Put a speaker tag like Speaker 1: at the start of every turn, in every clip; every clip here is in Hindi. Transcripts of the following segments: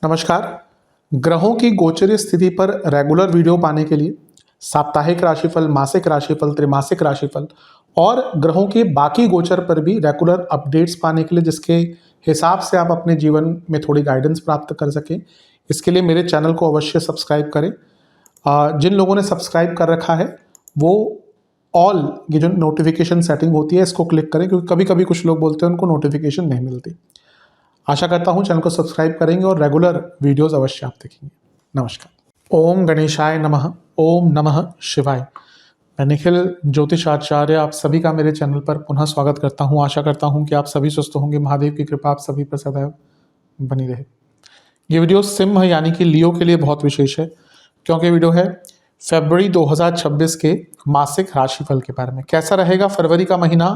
Speaker 1: नमस्कार। ग्रहों की गोचरीय स्थिति पर रेगुलर वीडियो पाने के लिए साप्ताहिक राशिफल, मासिक राशिफल, त्रैमासिक राशिफल और ग्रहों के बाकी गोचर पर भी रेगुलर अपडेट्स पाने के लिए, जिसके हिसाब से आप अपने जीवन में थोड़ी गाइडेंस प्राप्त कर सकें, इसके लिए मेरे चैनल को अवश्य सब्सक्राइब करें। जिन लोगों ने सब्सक्राइब कर रखा है वो ऑल ये जो नोटिफिकेशन सेटिंग होती है इसको क्लिक करें, क्योंकि कभी कभी कुछ लोग बोलते हैं उनको नोटिफिकेशन नहीं मिलती। आशा करता हूँ चैनल को सब्सक्राइब करेंगे और रेगुलर वीडियोस अवश्य आप देखेंगे। नमस्कार। ओम गणेशाय नमः। ओम नमः शिवाय। मैं निखिल ज्योतिषाचार्य आप सभी का मेरे चैनल पर पुनः स्वागत करता हूँ। आशा करता हूँ कि आप सभी स्वस्थ होंगे। महादेव की कृपा आप सभी पर सदैव बनी रहे। ये वीडियो सिंह यानी कि लियो के लिए बहुत विशेष है, क्योंकि वीडियो है फरवरी 2026 के मासिक राशिफल के बारे में। कैसा रहेगा फरवरी का महीना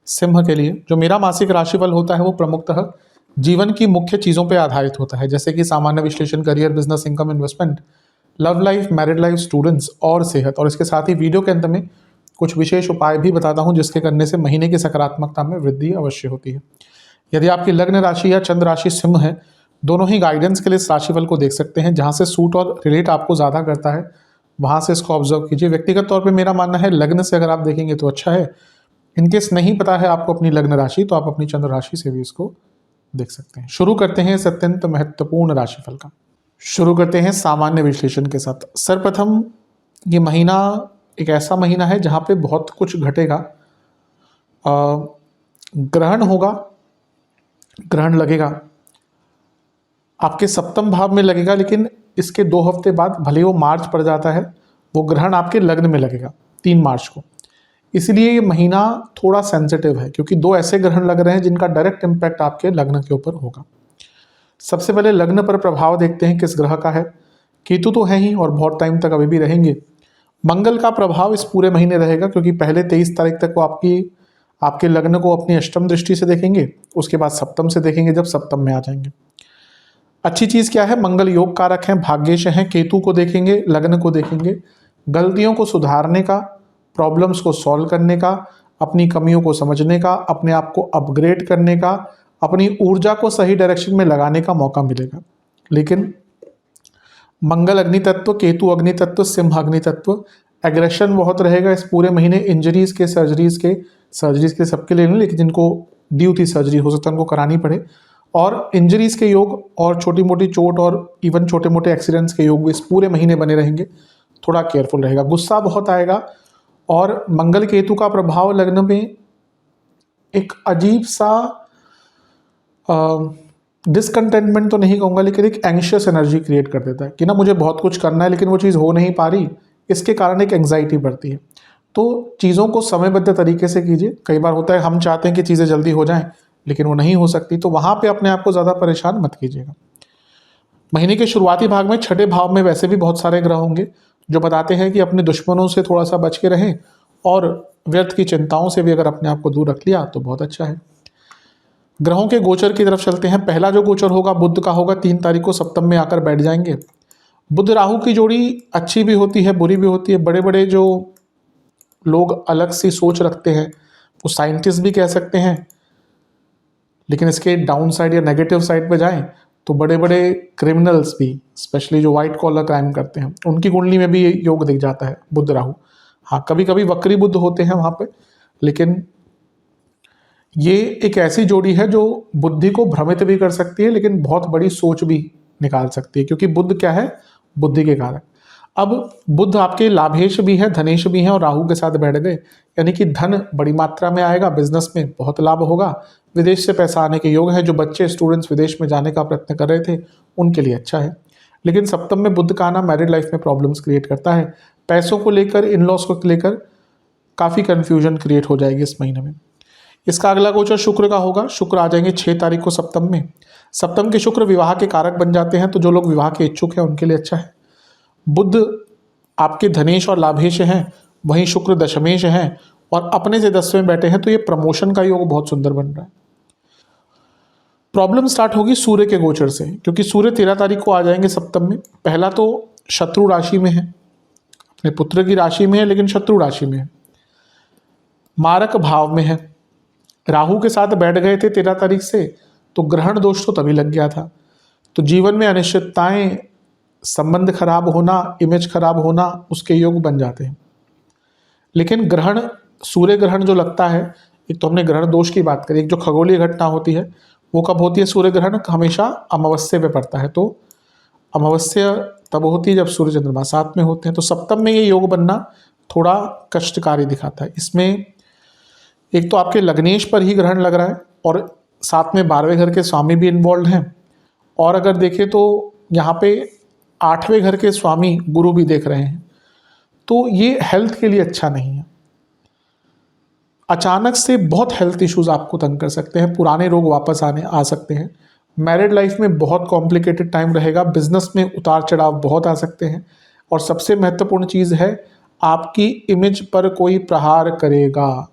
Speaker 1: सिंह के लिए। जो मेरा मासिक राशिफल होता है वो प्रमुखतः जीवन की मुख्य चीज़ों पर आधारित होता है, जैसे कि सामान्य विश्लेषण, career, business, income, investment, love life, married life, students और सेहत। और इसके साथ ही वीडियो के अंत में कुछ विशेष उपाय भी बताता हूं, जिसके करने से महीने की सकारात्मकता में वृद्धि अवश्य होती है। यदि आपकी लग्न राशि या चंद्र राशि सिंह है, दोनों ही गाइडेंस के लिए इस राशिफल को देख सकते हैं। जहां से सूट और रिलेट आपको ज़्यादा करता है वहां से इसको ऑब्जर्व कीजिए। व्यक्तिगत तौर पर मेरा मानना है लग्न से अगर आप देखेंगे तो अच्छा है। इनकेस नहीं पता है आपको अपनी लग्न राशि, तो आप अपनी चंद्र राशि से भी इसको देख सकते हैं। शुरू करते हैं इस अत्यंत महत्वपूर्ण राशिफल का। शुरू करते हैं सामान्य विश्लेषण के साथ। सर्वप्रथम ये महीना एक ऐसा महीना है जहाँ पे बहुत कुछ घटेगा। ग्रहण होगा, ग्रहण लगेगा, आपके सप्तम भाव में लगेगा, लेकिन इसके 2 हफ्ते बाद भले वो मार्च पड़ जाता है, वो ग्रहण आपके लग्न में लगेगा 3 मार्च को। इसलिए ये महीना थोड़ा सेंसिटिव है, क्योंकि 2 ऐसे ग्रहण लग रहे हैं जिनका डायरेक्ट इम्पैक्ट आपके लग्न के ऊपर होगा। सबसे पहले लग्न पर प्रभाव देखते हैं किस ग्रह का है। केतु तो है ही और बहुत टाइम तक अभी भी रहेंगे। मंगल का प्रभाव इस पूरे महीने रहेगा, क्योंकि पहले 23 तारीख तक वो आपके लग्न को अपनी अष्टम दृष्टि से देखेंगे, उसके बाद सप्तम से देखेंगे जब सप्तम में आ जाएंगे। अच्छी चीज़ क्या है, मंगल योग कारक हैं, भाग्येश हैं। केतु को देखेंगे, लग्न को देखेंगे, गलतियों को सुधारने का, प्रॉब्लम्स को सॉल्व करने का, अपनी कमियों को समझने का, अपने आप को अपग्रेड करने का, अपनी ऊर्जा को सही डायरेक्शन में लगाने का मौका मिलेगा। लेकिन मंगल अग्नि तत्व, केतु अग्नि तत्व, सिंह अग्नि तत्व, एग्रेशन बहुत रहेगा इस पूरे महीने। इंजरीज के, सर्जरीज के सबके लिए नहीं, लेकिन जिनको ड्यू थी सर्जरी, हो सकता है उनको करानी पड़े। और इंजरीज के योग और छोटी मोटी चोट और इवन छोटे मोटे एक्सीडेंट्स के योग भी इस पूरे महीने बने रहेंगे। थोड़ा केयरफुल रहेगा। गुस्सा बहुत आएगा। और मंगल केतु का प्रभाव लग्न में एक अजीब सा डिसकंटेंटमेंट तो नहीं कहूँगा, लेकिन एक एंग्शियस एनर्जी क्रिएट कर देता है कि ना मुझे बहुत कुछ करना है लेकिन वो चीज़ हो नहीं पा रही। इसके कारण एक एंग्जाइटी बढ़ती है। तो चीज़ों को समयबद्ध तरीके से कीजिए। कई बार होता है हम चाहते हैं कि चीज़ें जल्दी हो जाएं, लेकिन वो नहीं हो सकती, तो वहाँ पे अपने आप को ज़्यादा परेशान मत कीजिएगा। महीने के शुरुआती भाग में 6ठे भाव में वैसे भी बहुत सारे ग्रह होंगे जो बताते हैं कि अपने दुश्मनों से थोड़ा सा बच के रहें, और व्यर्थ की चिंताओं से भी अगर अपने आप को दूर रख लिया तो बहुत अच्छा है। ग्रहों के गोचर की तरफ चलते हैं। पहला जो गोचर होगा बुध का होगा। 3 तारीख को सप्तम में आकर बैठ जाएंगे। बुध राहु की जोड़ी अच्छी भी होती है, बुरी भी होती है। बड़े बड़े जो लोग अलग सी सोच रखते हैं वो साइंटिस्ट भी कह सकते हैं, लेकिन इसके डाउन साइड या नेगेटिव साइड पे जाएं तो बड़े बड़े क्रिमिनल्स भी, स्पेशली जो व्हाइट कॉलर क्राइम करते हैं, उनकी कुंडली में भी योग दिख जाता है बुध राहु। हाँ, कभी कभी वक्री बुध होते हैं वहाँ पे, लेकिन ये एक ऐसी जोड़ी है जो बुद्धि को भ्रमित भी कर सकती है, लेकिन बहुत बड़ी सोच भी निकाल सकती है, क्योंकि बुध क्या है, बुद्धि के कारक। अब बुध आपके लाभेश भी है, धनेश भी है, और राहु के साथ बैठ गए, यानी कि धन बड़ी मात्रा में आएगा, बिजनेस में बहुत लाभ होगा, विदेश से पैसा आने के योग है। जो बच्चे स्टूडेंट्स विदेश में जाने का प्रयत्न कर रहे थे उनके लिए अच्छा है। लेकिन सप्तम में बुध का आना मैरिड लाइफ में प्रॉब्लम्स क्रिएट करता है। पैसों को लेकर, इन लॉस को लेकर काफ़ी कन्फ्यूजन क्रिएट हो जाएगी इस महीने में। इसका अगला गोचर शुक्र का होगा। शुक्र आ जाएंगे 6 तारीख को सप्तम में। सप्तम के शुक्र विवाह के कारक बन जाते हैं, तो जो लोग विवाह के इच्छुक हैं उनके लिए अच्छा है। बुध आपके धनेश और लाभेश हैं, वहीं शुक्र दशमेश हैं और अपने से 10वें में बैठे हैं, तो ये प्रमोशन का योग बहुत सुंदर बन रहा है। प्रॉब्लम स्टार्ट होगी सूर्य के गोचर से, क्योंकि सूर्य 13 तारीख को आ जाएंगे सप्तम में। पहला तो शत्रु राशि में है, अपने पुत्र की राशि में है, लेकिन शत्रु राशि में है, मारक भाव में है। राहु के साथ बैठ गए थे 13 तारीख से, तो ग्रहण दोष तो तभी लग गया था। तो जीवन में अनिश्चितताएं, संबंध खराब होना, इमेज खराब होना, उसके योग बन जाते हैं। लेकिन ग्रहण, सूर्य ग्रहण जो लगता है, एक तो हमने ग्रहण दोष की बात करी, एक जो खगोलीय घटना होती है वो कब होती है? सूर्य ग्रहण हमेशा अमावस्या पे पड़ता है। तो अमावस्या तब होती है जब सूर्य चंद्रमा साथ में होते हैं। तो सप्तम में ये योग बनना थोड़ा कष्टकारी दिखाता है। इसमें एक तो आपके लग्नेश पर ही ग्रहण लग रहा है और साथ में 12वें घर के स्वामी भी इन्वॉल्व हैं, और अगर देखें तो यहाँ पे 8वें घर के स्वामी गुरु भी देख रहे हैं। तो ये हेल्थ के लिए अच्छा नहीं है। अचानक से बहुत हेल्थ इश्यूज आपको तंग कर सकते हैं, पुराने रोग वापस आ सकते हैं। मैरिड लाइफ में बहुत कॉम्प्लिकेटेड टाइम रहेगा, बिजनेस में उतार चढ़ाव बहुत आ सकते हैं, और सबसे महत्वपूर्ण चीज़ है आपकी इमेज पर कोई प्रहार करेगा।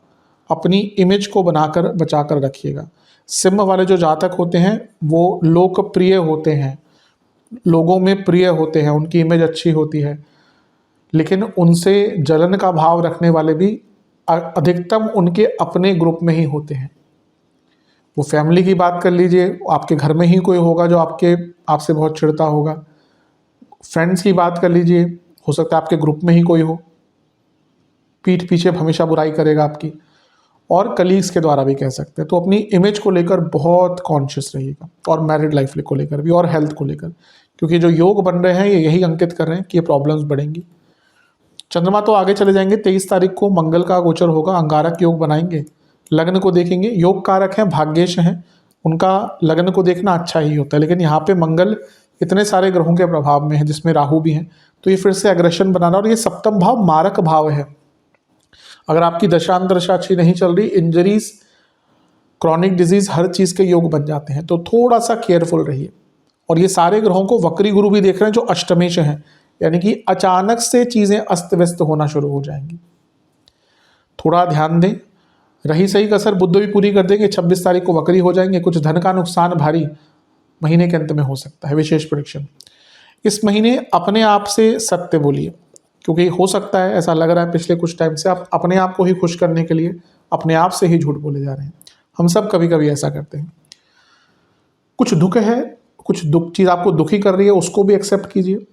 Speaker 1: अपनी इमेज को बनाकर बचाकर रखिएगा। सिंह वाले जो जातक होते हैं वो लोकप्रिय होते हैं, लोगों में प्रिय होते हैं, उनकी इमेज अच्छी होती है, लेकिन उनसे जलन का भाव रखने वाले भी अधिकतम उनके अपने ग्रुप में ही होते हैं। वो फैमिली की बात कर लीजिए, आपके घर में ही कोई होगा जो आपसे बहुत चिढ़ता होगा। फ्रेंड्स की बात कर लीजिए, हो सकता है आपके ग्रुप में ही कोई हो, पीठ पीछे हमेशा बुराई करेगा आपकी, और कलीग्स के द्वारा भी कह सकते हैं। तो अपनी इमेज को लेकर बहुत कॉन्शियस रहिएगा, और मैरिड लाइफ को लेकर भी, और हेल्थ को लेकर, क्योंकि जो योग बन रहे हैं ये यही अंकित कर रहे हैं कि ये प्रॉब्लम्स बढ़ेंगी। चंद्रमा तो आगे चले जाएंगे, 23 तारीख को मंगल का गोचर होगा, अंगारक योग बनाएंगे। लग्न को देखेंगे, योग कारक हैं, भाग्येश हैं, उनका लग्न को देखना अच्छा ही होता है। लेकिन यहाँ पे मंगल इतने सारे ग्रहों के प्रभाव में है, जिसमें राहु भी हैं, तो ये फिर से एग्रेशन बनाना, और ये सप्तम भाव मारक भाव है। अगर आपकी दशा अंतरदशा अच्छी नहीं चल रही, इंजरीज, क्रॉनिक डिजीज, हर चीज़ के योग बन जाते हैं। तो थोड़ा सा केयरफुल रहिए। और ये सारे ग्रहों को वक्री गुरु भी देख रहे हैं जो अष्टमेश हैं, यानी कि अचानक से चीज़ें अस्त व्यस्त होना शुरू हो जाएंगी। थोड़ा ध्यान दें। रही सही कसर बुध भी पूरी कर देंगे, 26 तारीख को वक्री हो जाएंगे। कुछ धन का नुकसान भारी महीने के अंत में हो सकता है। विशेष प्रेडिक्शन, इस महीने अपने आप से सत्य बोलिए, क्योंकि हो सकता है, ऐसा लग रहा है पिछले कुछ टाइम से आप अपने आप को ही खुश करने के लिए अपने आप से ही झूठ बोले जा रहे हैं। हम सब कभी कभी ऐसा करते हैं। कुछ दुख है, कुछ दुख चीज़ आपको दुखी कर रही है, उसको भी एक्सेप्ट कीजिए।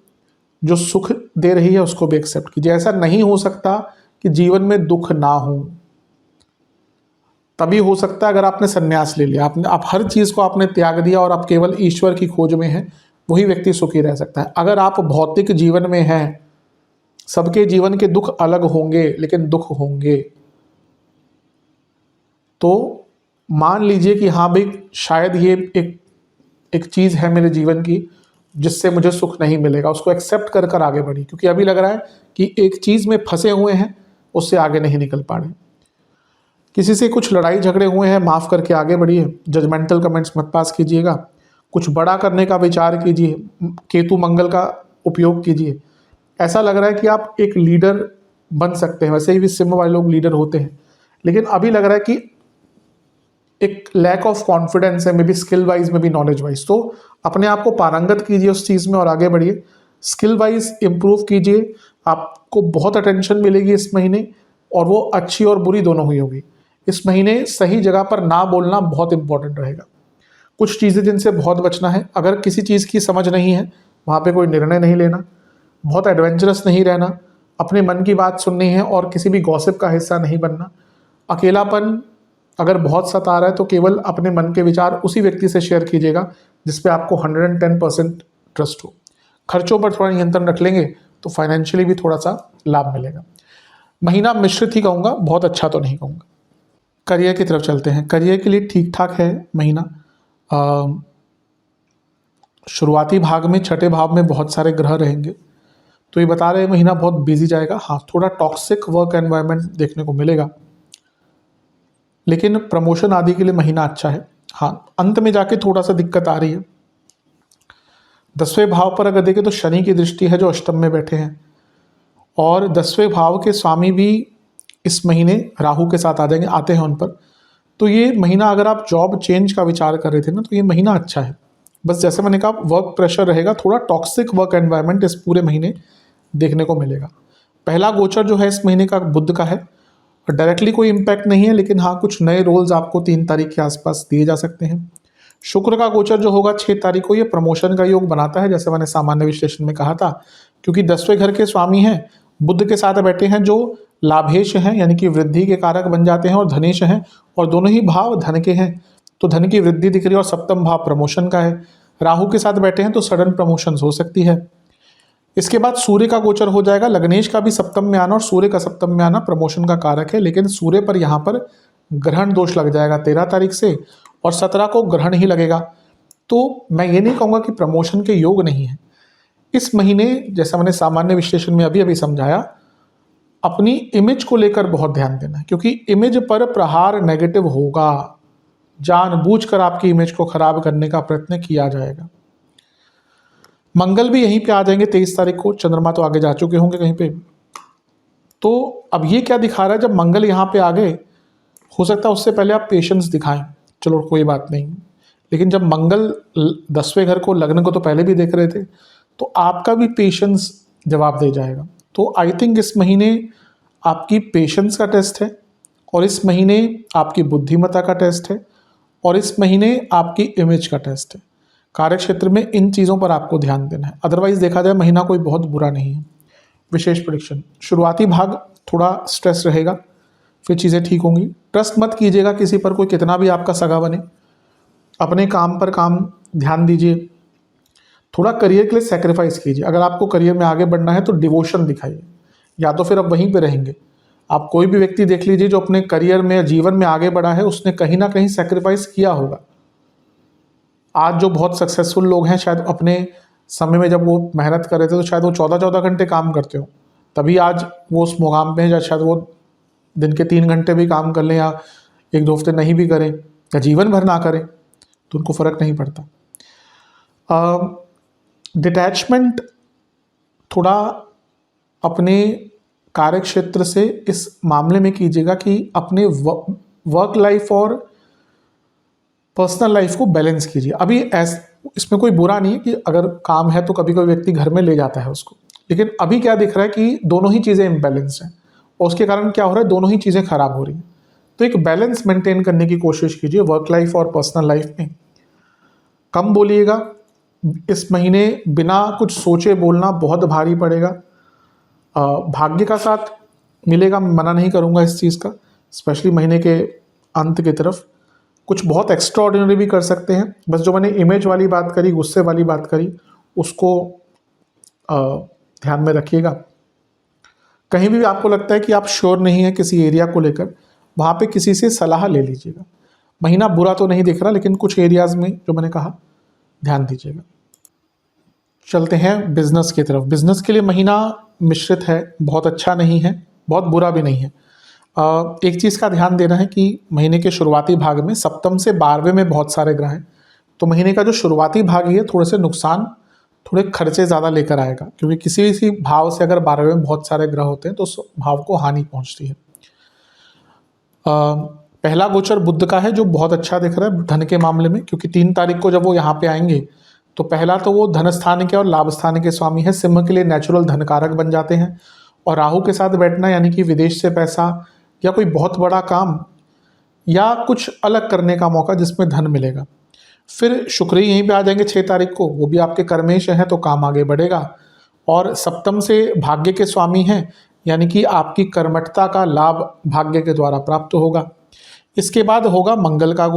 Speaker 1: जो सुख दे रही है उसको भी एक्सेप्ट कीजिए। ऐसा नहीं हो सकता कि जीवन में दुख ना हो। तभी हो सकता है अगर आपने संन्यास ले लिया, आप हर चीज़ को आपने त्याग दिया और आप केवल ईश्वर की खोज में हैं, वही व्यक्ति सुखी रह सकता है। अगर आप भौतिक जीवन में हैं, सबके जीवन के दुख अलग होंगे, लेकिन दुख होंगे। तो मान लीजिए कि हाँ भाई, शायद ये एक चीज़ है मेरे जीवन की जिससे मुझे सुख नहीं मिलेगा, उसको एक्सेप्ट कर कर आगे बढ़ी, क्योंकि अभी लग रहा है कि एक चीज़ में फंसे हुए हैं, उससे आगे नहीं निकल पा रहे। किसी से कुछ लड़ाई झगड़े हुए हैं, माफ़ करके आगे बढ़िए। जजमेंटल कमेंट्स मत पास कीजिएगा। कुछ बड़ा करने का विचार कीजिए, केतु मंगल का उपयोग कीजिए। ऐसा लग रहा है कि आप एक लीडर बन सकते हैं। वैसे ही भी सिंह वाले लोग लीडर होते हैं, लेकिन अभी लग रहा है कि एक लैक ऑफ कॉन्फिडेंस है, मे बी स्किल वाइज, में भी नॉलेज वाइज। तो अपने आप को पारंगत कीजिए उस चीज़ में और आगे बढ़िए। स्किल वाइज इम्प्रूव कीजिए, आपको बहुत अटेंशन मिलेगी इस महीने, और वो अच्छी और बुरी दोनों हुई होगी। इस महीने सही जगह पर ना बोलना बहुत इंपॉर्टेंट रहेगा। कुछ चीज़ें जिनसे बहुत बचना है। अगर किसी चीज़ की समझ नहीं है, वहाँ पे कोई निर्णय नहीं लेना, बहुत एडवेंचरस नहीं रहना, अपने मन की बात सुननी है और किसी भी गॉसिप का हिस्सा नहीं बनना। अकेलापन अगर बहुत सता रहा है तो केवल अपने मन के विचार उसी व्यक्ति से शेयर कीजिएगा जिस पे आपको 110% ट्रस्ट हो। खर्चों पर थोड़ा नियंत्रण रख लेंगे तो फाइनेंशियली भी थोड़ा सा लाभ मिलेगा। महीना मिश्रित ही कहूँगा, बहुत अच्छा तो नहीं कहूँगा। करियर की तरफ चलते हैं। करियर के लिए ठीक ठाक है महीना। शुरुआती भाग में 6ठे भाव में बहुत सारे ग्रह रहेंगे, तो ये बता रहे हैं महीना बहुत बिजी जाएगा। हाँ, थोड़ा टॉक्सिक वर्क एनवायरनमेंट देखने को मिलेगा, लेकिन प्रमोशन आदि के लिए महीना अच्छा है। हाँ, अंत में जाके थोड़ा सा दिक्कत आ रही है। 10वें भाव पर अगर देखें तो शनि की दृष्टि है जो अष्टम में बैठे हैं, और 10वें भाव के स्वामी भी इस महीने राहु के साथ आते हैं उन पर। तो ये महीना अगर आप जॉब चेंज का विचार कर रहे थे ना, तो ये महीना अच्छा है। बस जैसे मैंने कहा, वर्क प्रेशर रहेगा, थोड़ा टॉक्सिक वर्क एनवायरनमेंट इस पूरे महीने देखने को मिलेगा। पहला गोचर जो है इस महीने का बुध का है, डायरेक्टली कोई इम्पैक्ट नहीं है, लेकिन हाँ, कुछ नए रोल्स आपको 3 तारीख के आसपास दिए जा सकते हैं। शुक्र का गोचर जो होगा 6 तारीख को, ये प्रमोशन का योग बनाता है, जैसे मैंने सामान्य विश्लेषण में कहा था, क्योंकि 10वें घर के स्वामी हैं, बुध के साथ बैठे हैं, जो लाभेश हैं यानी कि वृद्धि के कारक बन जाते हैं, और धनेश हैं, और दोनों ही भाव धन के हैं, तो धन की वृद्धि दिख रही है, और सप्तम भाव प्रमोशन का है। राहु के साथ बैठे हैं तो सडन प्रमोशन हो सकती है। इसके बाद सूर्य का गोचर हो जाएगा, लग्नेश का भी सप्तम में आना और सूर्य का सप्तम में आना प्रमोशन का कारक है, लेकिन सूर्य पर यहाँ पर ग्रहण दोष लग जाएगा 13 तारीख से, और 17 को ग्रहण ही लगेगा। तो मैं ये नहीं कहूँगा कि प्रमोशन के योग नहीं है। इस महीने, जैसा मैंने सामान्य विश्लेषण में अभी अभी समझाया, अपनी इमेज को लेकर बहुत ध्यान देना है, क्योंकि इमेज पर प्रहार नेगेटिव होगा, जानबूझकर आपकी इमेज को खराब करने का प्रयत्न किया जाएगा। मंगल भी यहीं पे आ जाएंगे 23 तारीख को, चंद्रमा तो आगे जा चुके होंगे कहीं पे। तो अब ये क्या दिखा रहा है, जब मंगल यहाँ पे आ गए, हो सकता है उससे पहले आप पेशेंस दिखाएं, चलो कोई बात नहीं, लेकिन जब मंगल 10वें घर को, लग्न को तो पहले भी देख रहे थे, तो आपका भी पेशेंस जवाब दे जाएगा। तो आई थिंक इस महीने आपकी पेशेंस का टेस्ट है, और इस महीने आपकी बुद्धिमत्ता का टेस्ट है, और इस महीने आपकी इमेज का टेस्ट है। कार्य क्षेत्र में इन चीज़ों पर आपको ध्यान देना है। अदरवाइज देखा जाए महीना कोई बहुत बुरा नहीं है। विशेष प्रेडिक्शन, शुरुआती भाग थोड़ा स्ट्रेस रहेगा, फिर चीज़ें ठीक होंगी। ट्रस्ट मत कीजिएगा किसी पर, कोई कितना भी आपका सगा बने। अपने काम पर काम ध्यान दीजिए, थोड़ा करियर के लिए सेक्रीफाइस कीजिए। अगर आपको करियर में आगे बढ़ना है तो डिवोशन दिखाइए, या तो फिर अब वहीं पे रहेंगे। आप कोई भी व्यक्ति देख लीजिए जो अपने करियर में, जीवन में आगे बढ़ा है, उसने कहीं ना कहीं सेक्रीफाइस किया होगा। आज जो बहुत सक्सेसफुल लोग हैं, शायद अपने समय में जब वो मेहनत कर रहे थे तो शायद वो 14-14 घंटे काम करते हो, तभी आज वो उस मुकाम पे हैं। या शायद वो दिन के 3 घंटे भी काम कर लें, या 1-2 हफ्ते नहीं भी करें, या जीवन भर ना करें, तो उनको फ़र्क नहीं पड़ता। डिटैचमेंट थोड़ा अपने कार्य क्षेत्र से इस मामले में कीजिएगा कि अपने वर्क लाइफ और पर्सनल लाइफ को बैलेंस कीजिए। अभी इसमें कोई बुरा नहीं है कि अगर काम है तो कभी कोई व्यक्ति घर में ले जाता है उसको, लेकिन अभी क्या दिख रहा है कि दोनों ही चीज़ें इम्बैलेंस हैं, और उसके कारण क्या हो रहा है, दोनों ही चीज़ें खराब हो रही हैं। तो एक बैलेंस मेंटेन करने की कोशिश कीजिए वर्क लाइफ और पर्सनल लाइफ में। कम बोलिएगा, इस महीने बिना कुछ सोचे बोलना बहुत भारी पड़ेगा। भाग्य का साथ मिलेगा, मना नहीं करूँगा इस चीज़ का, स्पेशली महीने के अंत की तरफ कुछ बहुत एक्स्ट्रा ऑर्डिनरी भी कर सकते हैं। बस जो मैंने इमेज वाली बात करी, गुस्से वाली बात करी, उसको ध्यान में रखिएगा। कहीं भी आपको लगता है कि आप श्योर नहीं है किसी एरिया को लेकर, वहाँ पे किसी से सलाह ले लीजिएगा। महीना बुरा तो नहीं दिख रहा, लेकिन कुछ एरियाज़ में जो मैंने कहा ध्यान दीजिएगा। चलते हैं बिजनेस की तरफ। बिजनेस के लिए महीना मिश्रित है, बहुत अच्छा नहीं है, बहुत बुरा भी नहीं है। एक चीज़ का ध्यान देना है कि महीने के शुरुआती भाग में सप्तम से 12वें में बहुत सारे ग्रह हैं, तो महीने का जो शुरुआती भाग है थोड़े से नुकसान, थोड़े खर्चे ज़्यादा लेकर आएगा, क्योंकि किसी भी भाव से अगर 12वें में बहुत सारे ग्रह होते हैं तो उस भाव को हानि पहुंचती है। पहला गोचर बुध का है, जो बहुत अच्छा दिख रहा है धन के मामले में, क्योंकि 3 तारीख को जब वो यहाँ पे आएंगे तो पहला तो वो धन स्थान के और लाभ स्थान के स्वामी है, सिंह के लिए नेचुरल धनकारक बन जाते हैं। और राहु के साथ बैठना यानी कि विदेश से पैसा या कोई बहुत बड़ा काम या कुछ अलग करने का मौका जिसमें धन मिलेगा। फिर शुक्र ही यहीं पे आ जाएंगे 6 तारीख को, वो भी आपके कर्मेश हैं, तो काम आगे बढ़ेगा। और सप्तम से भाग्य के स्वामी हैं, यानी कि आपकी कर्मठता का लाभ भाग्य के द्वारा प्राप्त होगा। इसके बाद होगा मंगल का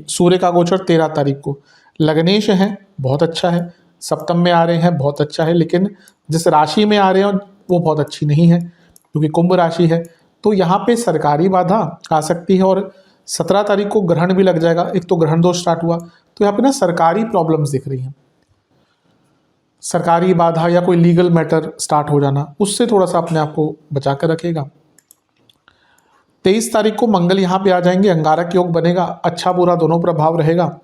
Speaker 1: सूर्य का गोचर 13 तारीख को। लग्नेश हैं, बहुत अच्छा है, सप्तम में आ रहे हैं, बहुत अच्छा है, लेकिन जिस राशि में आ रहे हैं वो बहुत अच्छी नहीं है, क्योंकि कुंभ राशि है। तो यहाँ पे सरकारी बाधा आ सकती है, और 17 तारीख को ग्रहण भी लग जाएगा। एक तो ग्रहण दोष स्टार्ट हुआ, तो यहाँ पे ना सरकारी प्रॉब्लम्स दिख रही हैं, सरकारी बाधा या कोई लीगल मैटर स्टार्ट हो जाना, उससे थोड़ा सा अपने आप को बचा कर रखेगा। 23 तारीख को मंगल यहाँ पे आ जाएंगे, अंगारक योग बनेगा, अच्छा बुरा दोनों प्रभाव रहेगा।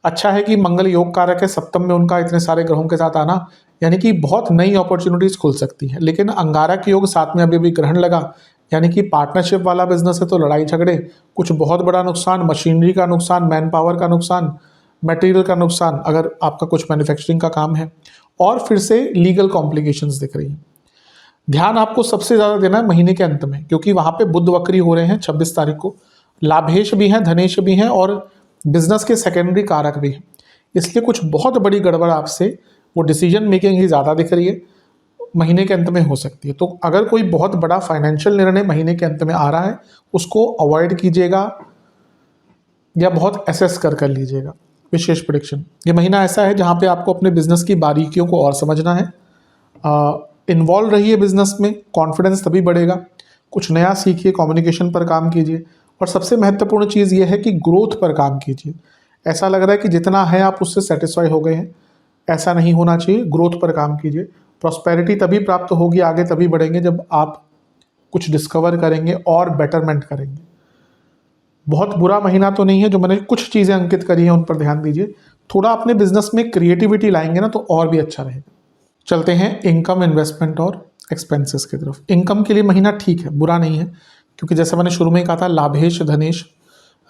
Speaker 1: अच्छा है कि मंगल योग कारक है, सप्तम में उनका इतने सारे ग्रहों के साथ आना, यानी कि बहुत नई अपॉर्चुनिटीज खुल सकती हैं। लेकिन अंगारक योग साथ में अभी भी ग्रहण लगा, यानी कि पार्टनरशिप वाला बिजनेस है तो लड़ाई झगड़े, कुछ बहुत बड़ा नुकसान, मशीनरी का नुकसान, मैन पावर का नुकसान, मटेरियल का नुकसान अगर आपका कुछ मैन्युफैक्चरिंग का काम है, और फिर से लीगल कॉम्प्लिकेशंस दिख रही हैं। ध्यान आपको सबसे ज़्यादा देना है महीने के अंत में, क्योंकि वहाँ पे बुध वक्री हो रहे हैं 26 तारीख को, लाभेश भी हैं, धनेश भी हैं, और बिजनेस के सेकेंडरी कारक भी हैं। इसलिए कुछ बहुत बड़ी गड़बड़ आपसे वो डिसीजन मेकिंग ही ज़्यादा दिख रही है, महीने के अंत में हो सकती है। तो अगर कोई बहुत बड़ा फाइनेंशियल निर्णय महीने के अंत में आ रहा है, उसको अवॉइड कीजिएगा या बहुत एसेस कर लीजिएगा। विशेष प्रेडिक्शन, ये महीना ऐसा है जहाँ पे आपको अपने बिजनेस की बारीकियों को और समझना है। इन्वॉल्व रहिए बिजनेस में, कॉन्फिडेंस तभी बढ़ेगा। कुछ नया सीखिए, कम्युनिकेशन पर काम कीजिए, और सबसे महत्वपूर्ण चीज़ ये है कि ग्रोथ पर काम कीजिए। ऐसा लग रहा है कि जितना है आप उससे सेटिस्फाई हो गए हैं, ऐसा नहीं होना चाहिए। ग्रोथ पर काम कीजिए। प्रॉस्पेरिटी तभी प्राप्त होगी, आगे तभी बढ़ेंगे जब आप कुछ डिस्कवर करेंगे और बेटरमेंट करेंगे। बहुत बुरा महीना तो नहीं है, जो मैंने कुछ चीज़ें अंकित करी हैं उन पर ध्यान दीजिए। थोड़ा अपने बिजनेस में क्रिएटिविटी लाएंगे ना तो और भी अच्छा रहेगा। चलते हैं इनकम, इन्वेस्टमेंट और एक्सपेंसेस की तरफ। इनकम के लिए महीना ठीक है, बुरा नहीं है, क्योंकि जैसे मैंने शुरू में ही कहा था, लाभेश धनेश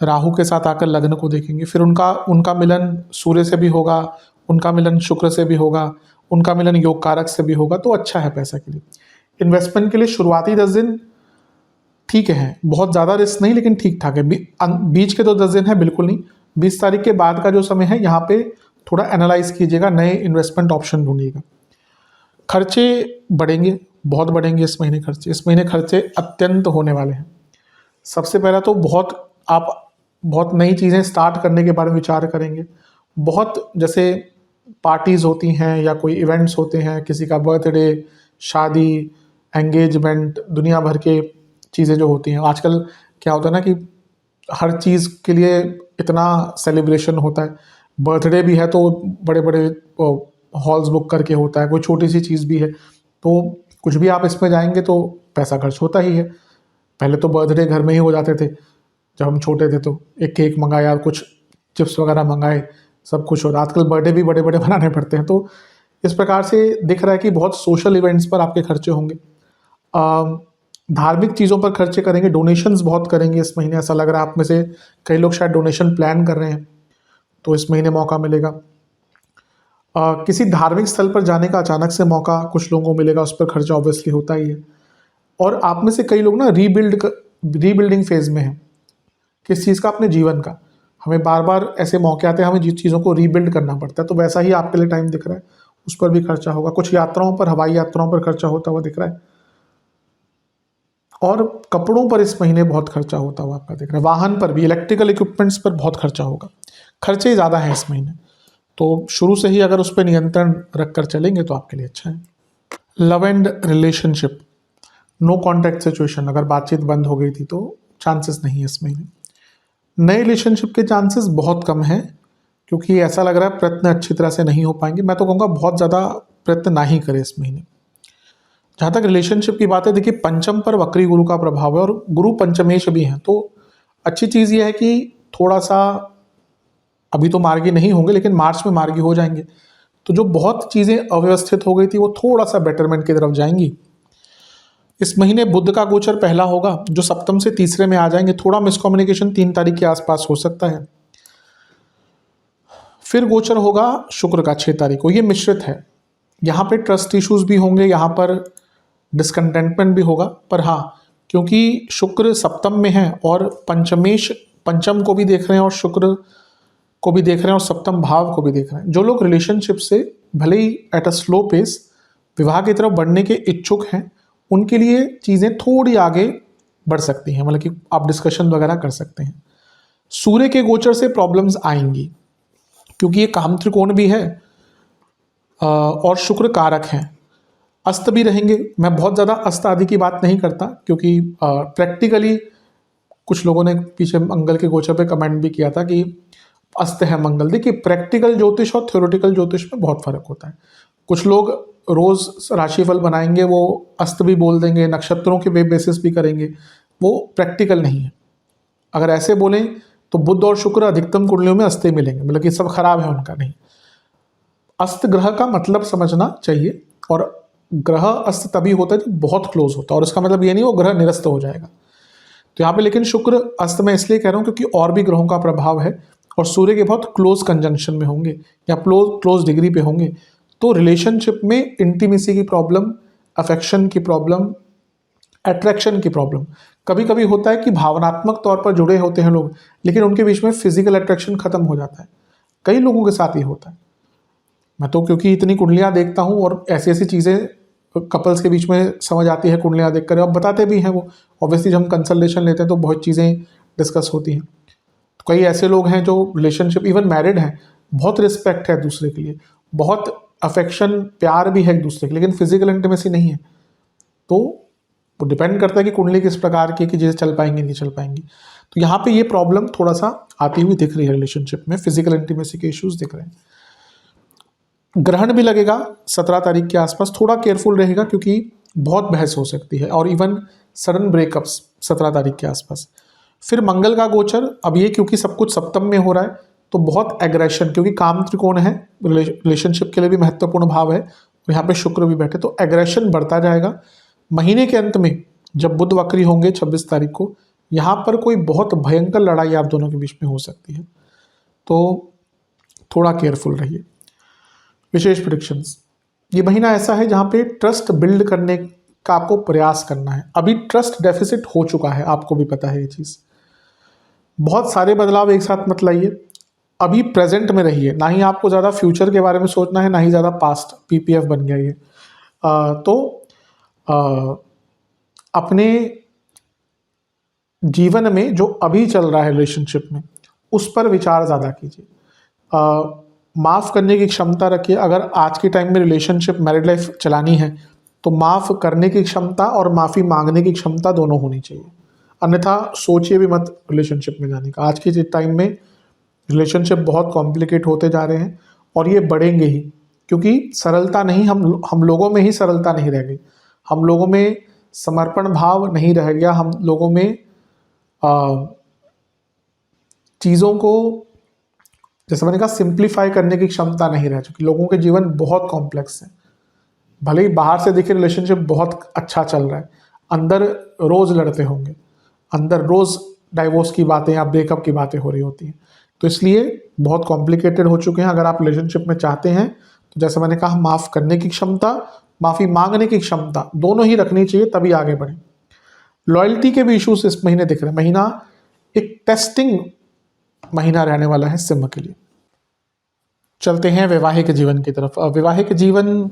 Speaker 1: राहु के साथ आकर लग्न को देखेंगे, फिर उनका मिलन सूर्य से भी होगा, उनका मिलन शुक्र से भी होगा, उनका मिलन योग कारक से भी होगा, तो अच्छा है पैसा के लिए। इन्वेस्टमेंट के लिए शुरुआती 10 दिन ठीक है, बहुत ज़्यादा रिस्क नहीं, लेकिन ठीक ठाक है। बीच के तो 10 दिन है बिल्कुल नहीं। 20 तारीख के बाद का जो समय है, यहाँ पे थोड़ा एनालाइज कीजिएगा, नए इन्वेस्टमेंट ऑप्शन ढूंढिएगा। खर्चे बढ़ेंगे, बहुत बढ़ेंगे इस महीने खर्चे। इस महीने खर्चे अत्यंत होने वाले हैं। सबसे पहला तो आप बहुत नई चीज़ें स्टार्ट करने के बारे में विचार करेंगे। बहुत जैसे पार्टीज़ होती हैं या कोई इवेंट्स होते हैं, किसी का बर्थडे, शादी, एंगेजमेंट, दुनिया भर के चीज़ें जो होती हैं। आजकल क्या होता है ना कि हर चीज़ के लिए इतना सेलिब्रेशन होता है। बर्थडे भी है तो बड़े बड़े हॉल्स बुक करके होता है, कोई छोटी सी चीज़ भी है तो कुछ भी आप इसमें जाएंगे तो पैसा खर्च होता ही है। पहले तो बर्थडे घर में ही हो जाते थे, जब हम छोटे थे तो एक केक मंगाया, कुछ चिप्स वगैरह मंगाए, सब कुछ हो रहा। आजकल बर्थडे भी बड़े बड़े बनाने पड़ते हैं। तो इस प्रकार से दिख रहा है कि बहुत सोशल इवेंट्स पर आपके खर्चे होंगे। धार्मिक चीज़ों पर खर्चे करेंगे, डोनेशंस बहुत करेंगे इस महीने। ऐसा लग रहा है आप में से कई लोग शायद डोनेशन प्लान कर रहे हैं, तो इस महीने मौका मिलेगा। किसी धार्मिक स्थल पर जाने का अचानक से मौका कुछ लोगों को मिलेगा, उस पर खर्चा ऑब्वियसली होता ही है। और आप में से कई लोग ना रीबिल्डिंग फेज में हैं, किस चीज़ का, अपने जीवन का। हमें बार बार ऐसे मौके आते हैं, हमें जिस चीज़ों को रीबिल्ड करना पड़ता है, तो वैसा ही आपके लिए टाइम दिख रहा है, उस पर भी खर्चा होगा। कुछ यात्राओं पर, हवाई यात्राओं पर खर्चा होता हुआ दिख रहा है, और कपड़ों पर इस महीने बहुत खर्चा होता हुआ आपका दिख रहा है। वाहन पर भी, इलेक्ट्रिकल इक्विपमेंट्स पर बहुत खर्चा होगा। खर्चे ज़्यादा हैं इस महीने, तो शुरू से ही अगर उस पर नियंत्रण रख कर चलेंगे तो आपके लिए अच्छा है। Love and relationship, no contact situation, अगर बातचीत बंद हो गई थी तो चांसेस नहीं है इस महीने। नए रिलेशनशिप के चांसेस बहुत कम हैं, क्योंकि ऐसा लग रहा है प्रयत्न अच्छी तरह से नहीं हो पाएंगे। मैं तो कहूँगा बहुत ज़्यादा प्रयत्न ना ही करें इस महीने। जहाँ तक रिलेशनशिप की बात है, देखिए पंचम पर वक्री गुरु का प्रभाव है और गुरु पंचमेश भी हैं, तो अच्छी चीज़ ये है कि थोड़ा सा अभी तो मार्गी नहीं होंगे, लेकिन मार्च में मार्गी हो जाएंगे। तो जो बहुत चीज़ें अव्यवस्थित हो गई थी वो थोड़ा सा बेटरमेंट की तरफ जाएंगी। इस महीने बुध का गोचर पहला होगा, जो सप्तम से तीसरे में आ जाएंगे। थोड़ा मिसकम्युनिकेशन 3 तारीख के आसपास हो सकता है। फिर गोचर होगा शुक्र का 6 तारीख को, ये मिश्रित है। यहाँ पे ट्रस्ट इश्यूज भी होंगे, यहाँ पर डिसकंटेंटमेंट भी होगा, पर हाँ, क्योंकि शुक्र सप्तम में है और पंचमेश, पंचम को भी देख रहे हैं और शुक्र को भी देख रहे हैं और सप्तम भाव को भी देख रहे हैं। जो लोग रिलेशनशिप से भले ही एट अ स्लो पेस विवाह की तरफ बढ़ने के इच्छुक हैं, उनके लिए चीज़ें थोड़ी आगे बढ़ सकती हैं, मतलब कि आप डिस्कशन वगैरह कर सकते हैं। सूर्य के गोचर से प्रॉब्लम्स आएंगी, क्योंकि ये काम त्रिकोण भी है और शुक्र कारक हैं। अस्त भी रहेंगे। मैं बहुत ज़्यादा अस्त आदि की बात नहीं करता, क्योंकि प्रैक्टिकली कुछ लोगों ने पीछे मंगल के गोचर पे कमेंट भी किया था कि अस्त है मंगल। देखिए, प्रैक्टिकल ज्योतिष और थ्योरेटिकल ज्योतिष में बहुत फर्क होता है। कुछ लोग रोज़ राशिफल बनाएंगे, वो अस्त भी बोल देंगे, नक्षत्रों के बेसिस भी करेंगे, वो प्रैक्टिकल नहीं है। अगर ऐसे बोलें तो बुध और शुक्र अधिकतम कुंडलियों में अस्ते मिलेंगे, मतलब कि सब खराब है उनका, नहीं। अस्त ग्रह का मतलब समझना चाहिए, और ग्रह अस्त तभी होता है जब बहुत क्लोज होता है, और इसका मतलब ये नहीं वो ग्रह निरस्त हो जाएगा। तो यहाँ पे लेकिन शुक्र अस्त में इसलिए कह रहा हूँ क्योंकि और भी ग्रहों का प्रभाव है और सूर्य के बहुत क्लोज कंजंक्शन में होंगे या क्लोज डिग्री पे होंगे। तो रिलेशनशिप में इंटीमेसी की प्रॉब्लम, अफेक्शन की प्रॉब्लम, अट्रैक्शन की प्रॉब्लम, कभी कभी होता है कि भावनात्मक तौर पर जुड़े होते हैं लोग, लेकिन उनके बीच में फिजिकल अट्रैक्शन खत्म हो जाता है। कई लोगों के साथ ये होता है। मैं तो क्योंकि इतनी कुंडलियाँ देखता हूँ और ऐसी ऐसी चीज़ें कपल्स के बीच में समझ आती है कुंडलियाँ देख कर, अब बताते भी हैं वो। ऑब्वियसली जब हम कंसल्टेशन लेते हैं तो बहुत चीज़ें डिस्कस होती हैं। तो कई ऐसे लोग हैं जो रिलेशनशिप, इवन मैरिड हैं, बहुत रिस्पेक्ट है दूसरे के लिए, बहुत अफेक्शन प्यार भी है एक दूसरे के लिए, लेकिन फिजिकल इंटीमेसी नहीं है। तो वो डिपेंड करता है कि कुंडली किस प्रकार की, कि चीज़ें चल पाएंगी नहीं चल पाएंगी। तो यहाँ पे ये प्रॉब्लम थोड़ा सा आती हुई दिख रही है रिलेशनशिप में, फिजिकल इंटीमेसी के इश्यूज दिख रहे हैं। ग्रहण भी लगेगा 17 तारीख के आसपास, थोड़ा केयरफुल रहेगा क्योंकि बहुत बहस हो सकती है और इवन सडन ब्रेकअप्स 17 तारीख के आसपास। फिर मंगल का गोचर, अब ये क्योंकि सब कुछ सप्तम में हो रहा है तो बहुत एग्रेशन, क्योंकि काम त्रिकोण है, रिलेशनशिप के लिए भी महत्वपूर्ण भाव है और यहाँ पे शुक्र भी बैठे, तो एग्रेशन बढ़ता जाएगा। महीने के अंत में जब बुध वक्री होंगे 26 तारीख को, यहाँ पर कोई बहुत भयंकर लड़ाई आप दोनों के बीच में हो सकती है, तो थोड़ा केयरफुल रहिए। विशेष प्रेडिक्शंस, ये महीना ऐसा है जहाँ पे ट्रस्ट बिल्ड करने का आपको प्रयास करना है। अभी ट्रस्ट डेफिसिट हो चुका है, आपको भी पता है ये चीज़। बहुत सारे बदलाव एक साथ मत लाइए, अभी प्रेजेंट में रहिए, ना ही आपको ज़्यादा फ्यूचर के बारे में सोचना है, ना ही ज़्यादा पास्ट। पीपीएफ बन गया ये। अपने जीवन में जो अभी चल रहा है रिलेशनशिप में, उस पर विचार ज़्यादा कीजिए। माफ़ करने की क्षमता रखिए। अगर आज के टाइम में रिलेशनशिप, मैरिड लाइफ चलानी है तो माफ़ करने की क्षमता और माफ़ी मांगने की क्षमता दोनों होनी चाहिए, अन्यथा सोचिए भी मत रिलेशनशिप में जाने का। आज के टाइम में रिलेशनशिप बहुत कॉम्प्लिकेट होते जा रहे हैं और ये बढ़ेंगे ही, क्योंकि सरलता नहीं, हम लोगों में ही सरलता नहीं रह गई, हम लोगों में समर्पण भाव नहीं रह गया, हम लोगों में चीज़ों को, जैसे मैंने कहा, सिंप्लीफाई करने की क्षमता नहीं रह चुकी। लोगों के जीवन बहुत कॉम्प्लेक्स है, भले ही बाहर से दिखे रिलेशनशिप बहुत अच्छा चल रहा है, अंदर रोज़ लड़ते होंगे, अंदर रोज़ डाइवोर्स की बातें या ब्रेकअप की बातें हो रही होती हैं। तो इसलिए बहुत कॉम्प्लिकेटेड हो चुके हैं। अगर आप रिलेशनशिप में चाहते हैं तो जैसे मैंने कहा, माफ़ करने की क्षमता, माफ़ी मांगने की क्षमता दोनों ही रखनी चाहिए, तभी आगे बढ़ें। लॉयल्टी के भी इश्यूज इस महीने दिख रहे हैं। महीना एक टेस्टिंग महीना रहने वाला है सिंह के लिए। चलते हैं वैवाहिक जीवन की तरफ। वैवाहिक जीवन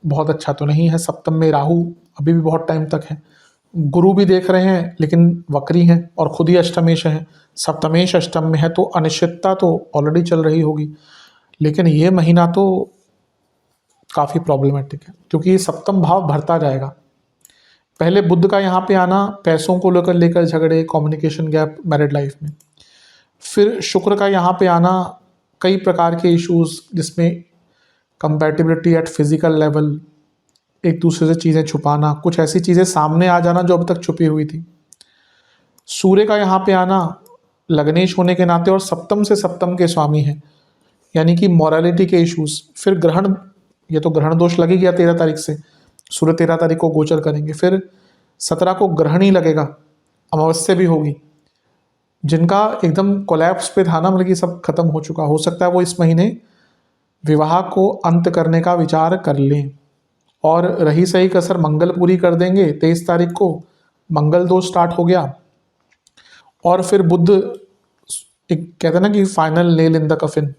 Speaker 1: बहुत अच्छा तो नहीं है, सप्तम में राहु अभी भी बहुत टाइम तक है, गुरु भी देख रहे हैं लेकिन वक्री हैं और खुद ही अष्टमेश हैं। सप्तमेश अष्टम में है तो अनिश्चितता तो ऑलरेडी चल रही होगी, लेकिन ये महीना तो काफ़ी प्रॉब्लमेटिक है क्योंकि ये सप्तम भाव भरता जाएगा। पहले बुध का यहाँ पे आना, पैसों को लेकर झगड़े, कम्युनिकेशन गैप मैरिड लाइफ में। फिर शुक्र का यहाँ पे आना, कई प्रकार के इश्यूज जिसमें कंपैटिबिलिटी एट फिजिकल लेवल, एक दूसरे से चीज़ें छुपाना, कुछ ऐसी चीज़ें सामने आ जाना जो अब तक छुपी हुई थी। सूर्य का यहाँ पे आना, लग्नेश होने के नाते और सप्तम से सप्तम के स्वामी हैं, यानी कि मॉरलिटी के इश्यूज। फिर ग्रहण, ये तो ग्रहण दोष लग ही गया 13 तारीख से, सूर्य 13 तारीख को गोचर करेंगे। फिर 17 को ग्रहण ही लगेगा, अमावस्या भी होगी। जिनका एकदम कोलैप्स पे था ना, मतलब कि सब खत्म हो चुका, हो सकता है वो इस महीने विवाह को अंत करने का विचार कर लें। और रही सही कसर मंगल पूरी कर देंगे। 23 तारीख को मंगल दोष स्टार्ट हो गया और फिर बुध, एक कहते हैं ना कि फाइनल नेल इन द कफिन,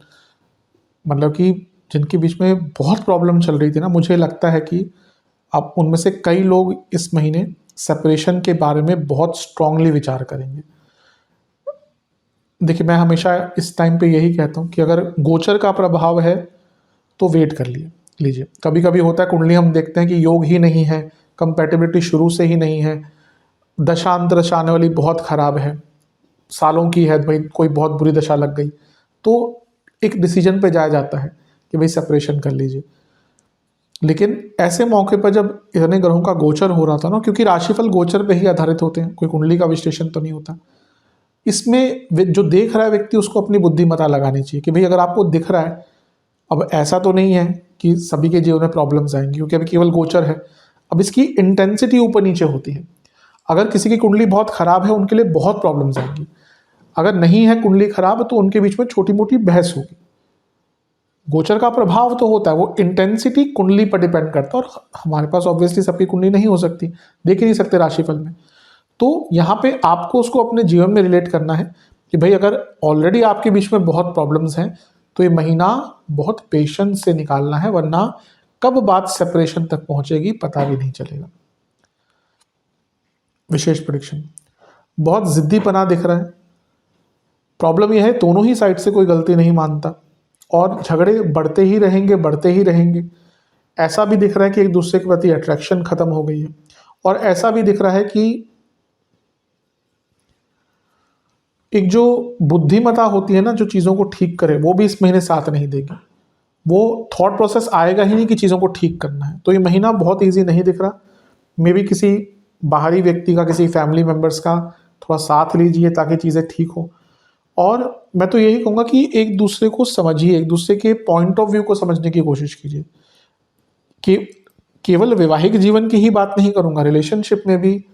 Speaker 1: मतलब कि जिनके बीच में बहुत प्रॉब्लम चल रही थी ना, मुझे लगता है कि अब उनमें से कई लोग इस महीने सेपरेशन के बारे में बहुत स्ट्रांगली विचार करेंगे। देखिए, मैं हमेशा इस टाइम पे यही कहता हूँ कि अगर गोचर का प्रभाव है तो वेट कर लीजिए। कभी कभी होता है कुंडली हम देखते हैं कि योग ही नहीं है, कंपैटिबिलिटी शुरू से ही नहीं है, दशांतर दशा आने वाली बहुत ख़राब है, सालों की है, भाई कोई बहुत बुरी दशा लग गई, तो एक डिसीजन पे जाया जाता है कि भाई सेपरेशन कर लीजिए। लेकिन ऐसे मौके पर जब इतने ग्रहों का गोचर हो रहा था ना, क्योंकि राशिफल गोचर पे ही आधारित होते हैं, कोई कुंडली का विश्लेषण तो नहीं होता, इसमें जो देख रहा है व्यक्ति उसको अपनी बुद्धिमत्ता लगानी चाहिए कि भाई अगर आपको दिख रहा है, अब ऐसा तो नहीं है कि सभी के जीवन में प्रॉब्लम्स आएंगी क्योंकि अभी केवल गोचर है, अब इसकी इंटेंसिटी ऊपर नीचे होती है। अगर किसी की कुंडली बहुत ख़राब है उनके लिए बहुत प्रॉब्लम्स आएंगी, अगर नहीं है कुंडली खराब तो उनके बीच में छोटी मोटी बहस होगी। गोचर का प्रभाव तो होता है, वो इंटेंसिटी कुंडली पर डिपेंड करता है और हमारे पास ऑब्वियसली सबकी कुंडली नहीं हो सकती, देख ही नहीं सकते राशिफल में। तो यहाँ पे आपको उसको अपने जीवन में रिलेट करना है कि भाई अगर ऑलरेडी आपके बीच में बहुत प्रॉब्लम्स हैं तो ये महीना बहुत पेशेंस से निकालना है, वरना कब बात सेपरेशन तक पहुंचेगी पता भी नहीं चलेगा। विशेष प्रेडिक्शन, बहुत जिद्दीपना दिख रहा है। प्रॉब्लम यह है दोनों ही साइड से कोई गलती नहीं मानता और झगड़े बढ़ते ही रहेंगे बढ़ते ही रहेंगे। ऐसा भी दिख रहा है कि एक दूसरे के प्रति अट्रैक्शन खत्म हो गई है, और ऐसा भी दिख रहा है कि एक जो बुद्धिमता होती है ना, जो चीज़ों को ठीक करे, वो भी इस महीने साथ नहीं देगी। वो थॉट प्रोसेस आएगा ही नहीं कि चीज़ों को ठीक करना है। तो ये महीना बहुत ईजी नहीं दिख रहा। मे बी किसी बाहरी व्यक्ति का, किसी फैमिली मेम्बर्स का थोड़ा साथ लीजिए ताकि चीज़ें ठीक हो। और मैं तो यही कहूँगा कि एक दूसरे को समझिए, एक दूसरे के पॉइंट ऑफ व्यू को समझने की कोशिश कीजिए। कि केवल वैवाहिक जीवन की ही बात नहीं करूँगा, रिलेशनशिप में भी,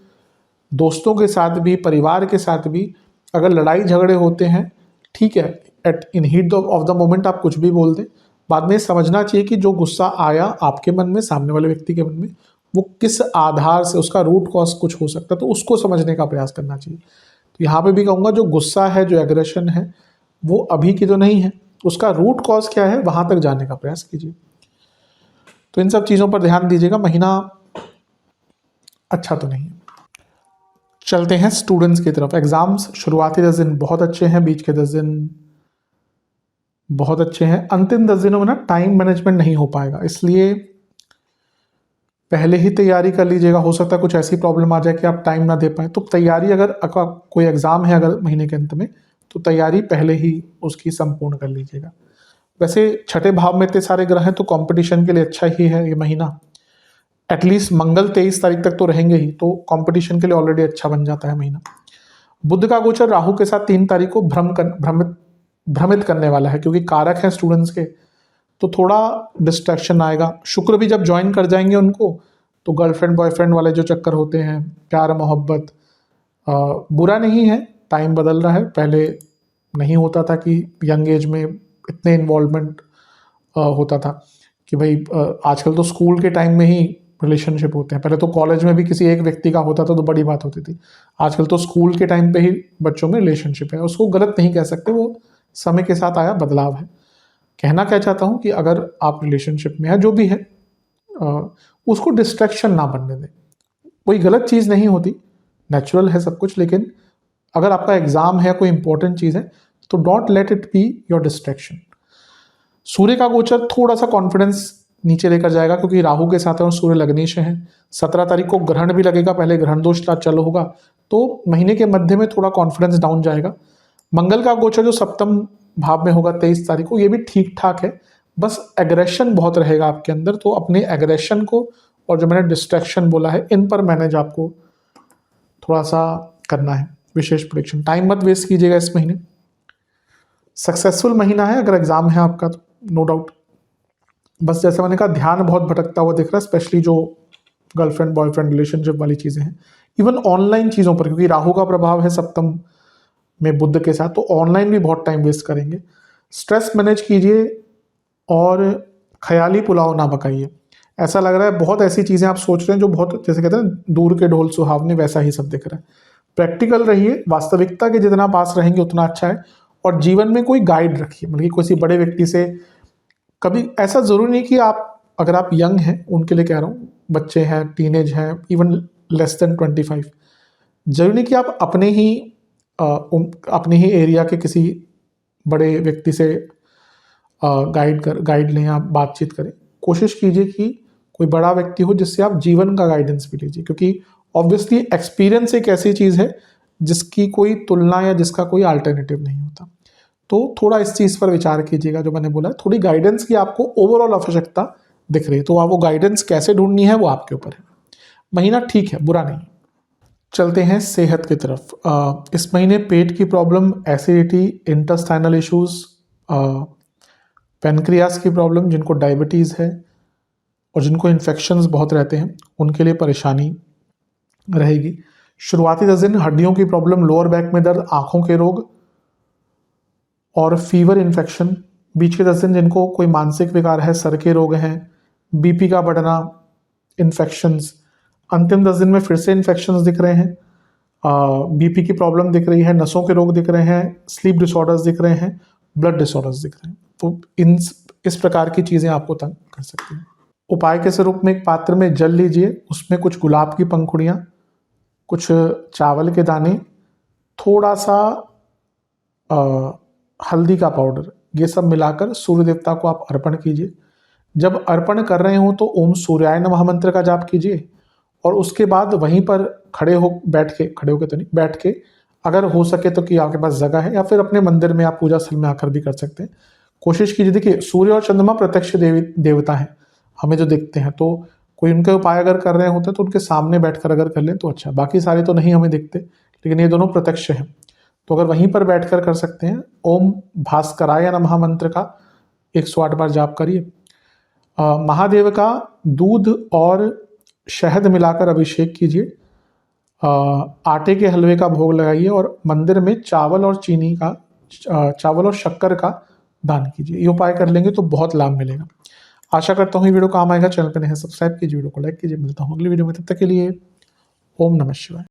Speaker 1: दोस्तों के साथ भी, परिवार के साथ भी अगर लड़ाई झगड़े होते हैं, ठीक है, at in heat of the moment आप कुछ भी बोल दें, बाद में समझना चाहिए कि जो गुस्सा आया आपके मन में, सामने वाले व्यक्ति के मन में, वो किस आधार से, उसका रूट कॉज कुछ हो सकता है, तो उसको समझने का प्रयास करना चाहिए। तो यहाँ पे भी कहूँगा जो गुस्सा है, जो एग्रेशन है, वो अभी की तो नहीं है, उसका रूट कॉज क्या है वहाँ तक जाने का प्रयास कीजिए। तो इन सब चीज़ों पर ध्यान दीजिएगा। महीना अच्छा तो नहीं है। चलते हैं स्टूडेंट्स की तरफ। एग्जाम्स शुरुआती 10 दिन बहुत अच्छे हैं, बीच के 10 दिन बहुत अच्छे हैं, अंतिम 10 दिनों में ना टाइम मैनेजमेंट नहीं हो पाएगा, इसलिए पहले ही तैयारी कर लीजिएगा। हो सकता है कुछ ऐसी प्रॉब्लम आ जाए कि आप टाइम ना दे पाए, तो तैयारी, अगर कोई एग्ज़ाम है अगर महीने के अंत में, तो तैयारी पहले ही उसकी संपूर्ण कर लीजिएगा। वैसे छठे भाव में इतने सारे ग्रह हैं तो कंपटीशन के लिए अच्छा ही है ये महीना। एटलीस्ट मंगल 23 तारीख तक तो रहेंगे ही, तो कंपटीशन के लिए ऑलरेडी अच्छा बन जाता है महीना। बुध का गोचर राहु के साथ 3 तारीख को भ्रमित करने वाला है, क्योंकि कारक है स्टूडेंट्स के, तो थोड़ा डिस्ट्रैक्शन आएगा। शुक्र भी जब ज्वाइन कर जाएंगे उनको, तो गर्लफ्रेंड बॉयफ्रेंड वाले जो चक्कर होते हैं, प्यार मोहब्बत, बुरा नहीं है, टाइम बदल रहा है। पहले नहीं होता था कि यंग एज में इतने इन्वॉल्वमेंट होता था कि भाई आजकल तो स्कूल के टाइम में ही रिलेशनशिप होते हैं। पहले तो कॉलेज में भी किसी एक व्यक्ति का होता था तो बड़ी बात होती थी, आजकल तो स्कूल के टाइम पे ही बच्चों में रिलेशनशिप है। उसको गलत नहीं कह सकते, वो समय के साथ आया बदलाव है। कहना क्या चाहता हूँ कि अगर आप रिलेशनशिप में है, जो भी है, उसको डिस्ट्रैक्शन ना बनने दें। कोई गलत चीज़ नहीं होती, नेचुरल है सब कुछ, लेकिन अगर आपका एग्जाम है, कोई इंपॉर्टेंट चीज़ है, तो don't let it be your distraction. सूर्य का गोचर थोड़ा सा कॉन्फिडेंस नीचे लेकर जाएगा, क्योंकि राहु के साथ है और सूर्य लग्नेश है। 17 तारीख को ग्रहण भी लगेगा, पहले ग्रहण दोष चालू होगा, तो महीने के मध्य में थोड़ा कॉन्फिडेंस डाउन जाएगा। मंगल का गोचर जो सप्तम भाव में होगा 23 तारीख को, ये भी ठीक ठाक है, बस एग्रेशन बहुत रहेगा आपके अंदर। तो अपने एग्रेशन को और जो मैंने डिस्ट्रैक्शन बोला है, इन पर मैनेज आपको थोड़ा सा करना है। विशेष प्रेडिक्शन, टाइम मत वेस्ट कीजिएगा इस महीने। सक्सेसफुल महीना है अगर एग्जाम है आपका, तो नो डाउट। बस जैसे मैंने कहा, ध्यान बहुत भटकता हुआ दिख रहा है, स्पेशली जो गर्लफ्रेंड बॉयफ्रेंड रिलेशनशिप वाली चीज़ें हैं, इवन ऑनलाइन चीज़ों पर, क्योंकि राहु का प्रभाव है सप्तम में बुध के साथ, तो ऑनलाइन भी बहुत टाइम वेस्ट करेंगे। स्ट्रेस मैनेज कीजिए और ख्याली पुलाव ना पकाइए। ऐसा लग रहा है बहुत ऐसी चीज़ें आप सोच रहे हैं जो बहुत, जैसे कहते हैं दूर के ढोल सुहावने, वैसा ही सब दिख रहा है। प्रैक्टिकल रहिए, वास्तविकता के जितना पास रहेंगे उतना अच्छा है। और जीवन में कोई गाइड रखिए, मतलब कि किसी बड़े व्यक्ति से, कभी ऐसा ज़रूरी नहीं कि आप, अगर आप यंग हैं उनके लिए कह रहा हूँ, बच्चे हैं, टीनेज हैं, इवन लेस देन 25, जरूरी नहीं कि आप अपने ही एरिया के किसी बड़े व्यक्ति से गाइड लें, आप बातचीत करें। कोशिश कीजिए कि कोई बड़ा व्यक्ति हो जिससे आप जीवन का गाइडेंस भी लीजिए, क्योंकि ऑब्वियसली एक्सपीरियंस एक ऐसी चीज़ है जिसकी कोई तुलना या जिसका कोई अल्टरनेटिव नहीं होता। तो थोड़ा इस चीज़ पर विचार कीजिएगा, जो मैंने बोला, थोड़ी गाइडेंस की आपको ओवरऑल आवश्यकता दिख रही है, तो आप वो गाइडेंस कैसे ढूंढनी है वो आपके ऊपर है। महीना ठीक है, बुरा नहीं। चलते हैं सेहत की तरफ। इस महीने पेट की problem, acidity, intestinal issues, pancreas की प्रॉब्लम, जिनको डायबिटीज़ है और जिनको इन्फेक्शंस बहुत रहते हैं, उनके लिए परेशानी रहेगी। शुरुआती 10 दिन हड्डियों की प्रॉब्लम, लोअर बैक में दर्द, आँखों के रोग और फीवर इन्फेक्शन। बीच के 10 दिन जिनको कोई मानसिक विकार है, सर के रोग हैं, बीपी का बढ़ना, इन्फेक्शंस। अंतिम 10 दिन में फिर से इन्फेक्शंस दिख रहे हैं, बीपी की प्रॉब्लम दिख रही है, नसों के रोग दिख रहे हैं, स्लीप डिसऑर्डर्स दिख रहे हैं, ब्लड डिसऑर्डर्स दिख रहे हैं। तो इस प्रकार की चीज़ें आपको तंग कर सकती हैं। उपाय के स्वरूप में एक पात्र में जल लीजिए, उसमें कुछ गुलाब की पंखुड़ियाँ, कुछ चावल के दाने, थोड़ा सा हल्दी का पाउडर, ये सब मिलाकर सूर्य देवता को आप अर्पण कीजिए। जब अर्पण कर रहे हो तो ओम सूर्याय नमः मंत्र का जाप कीजिए और उसके बाद वहीं पर खड़े होकर तो नहीं, बैठ के अगर हो सके तो कि आपके पास जगह है या फिर अपने मंदिर में आप पूजा स्थल में आकर भी कर सकते हैं। कोशिश कीजिए, देखिए सूर्य और चंद्रमा प्रत्यक्ष देवता है हमें जो दिखते हैं, तो कोई उनके उपाय अगर कर रहे होते हैं तो उनके सामने बैठकर अगर कर लें तो अच्छा। बाकी सारे तो नहीं हमें दिखते, लेकिन ये दोनों प्रत्यक्ष हैं, तो अगर वहीं पर बैठकर कर सकते हैं। ओम भास्कराय नमः मंत्र का 108 बार जाप करिए। महादेव का दूध और शहद मिलाकर अभिषेक कीजिए। आटे के हलवे का भोग लगाइए और मंदिर में चावल और शक्कर का दान कीजिए। ये उपाय कर लेंगे तो बहुत लाभ मिलेगा। आशा करता हूँ ये वीडियो काम आएगा। चैनल पर नए हैं सब्सक्राइब कीजिए, वीडियो को लाइक कीजिए। मिलता हूँ अगली वीडियो में, तब तक के लिए ओम नमः शिवाय।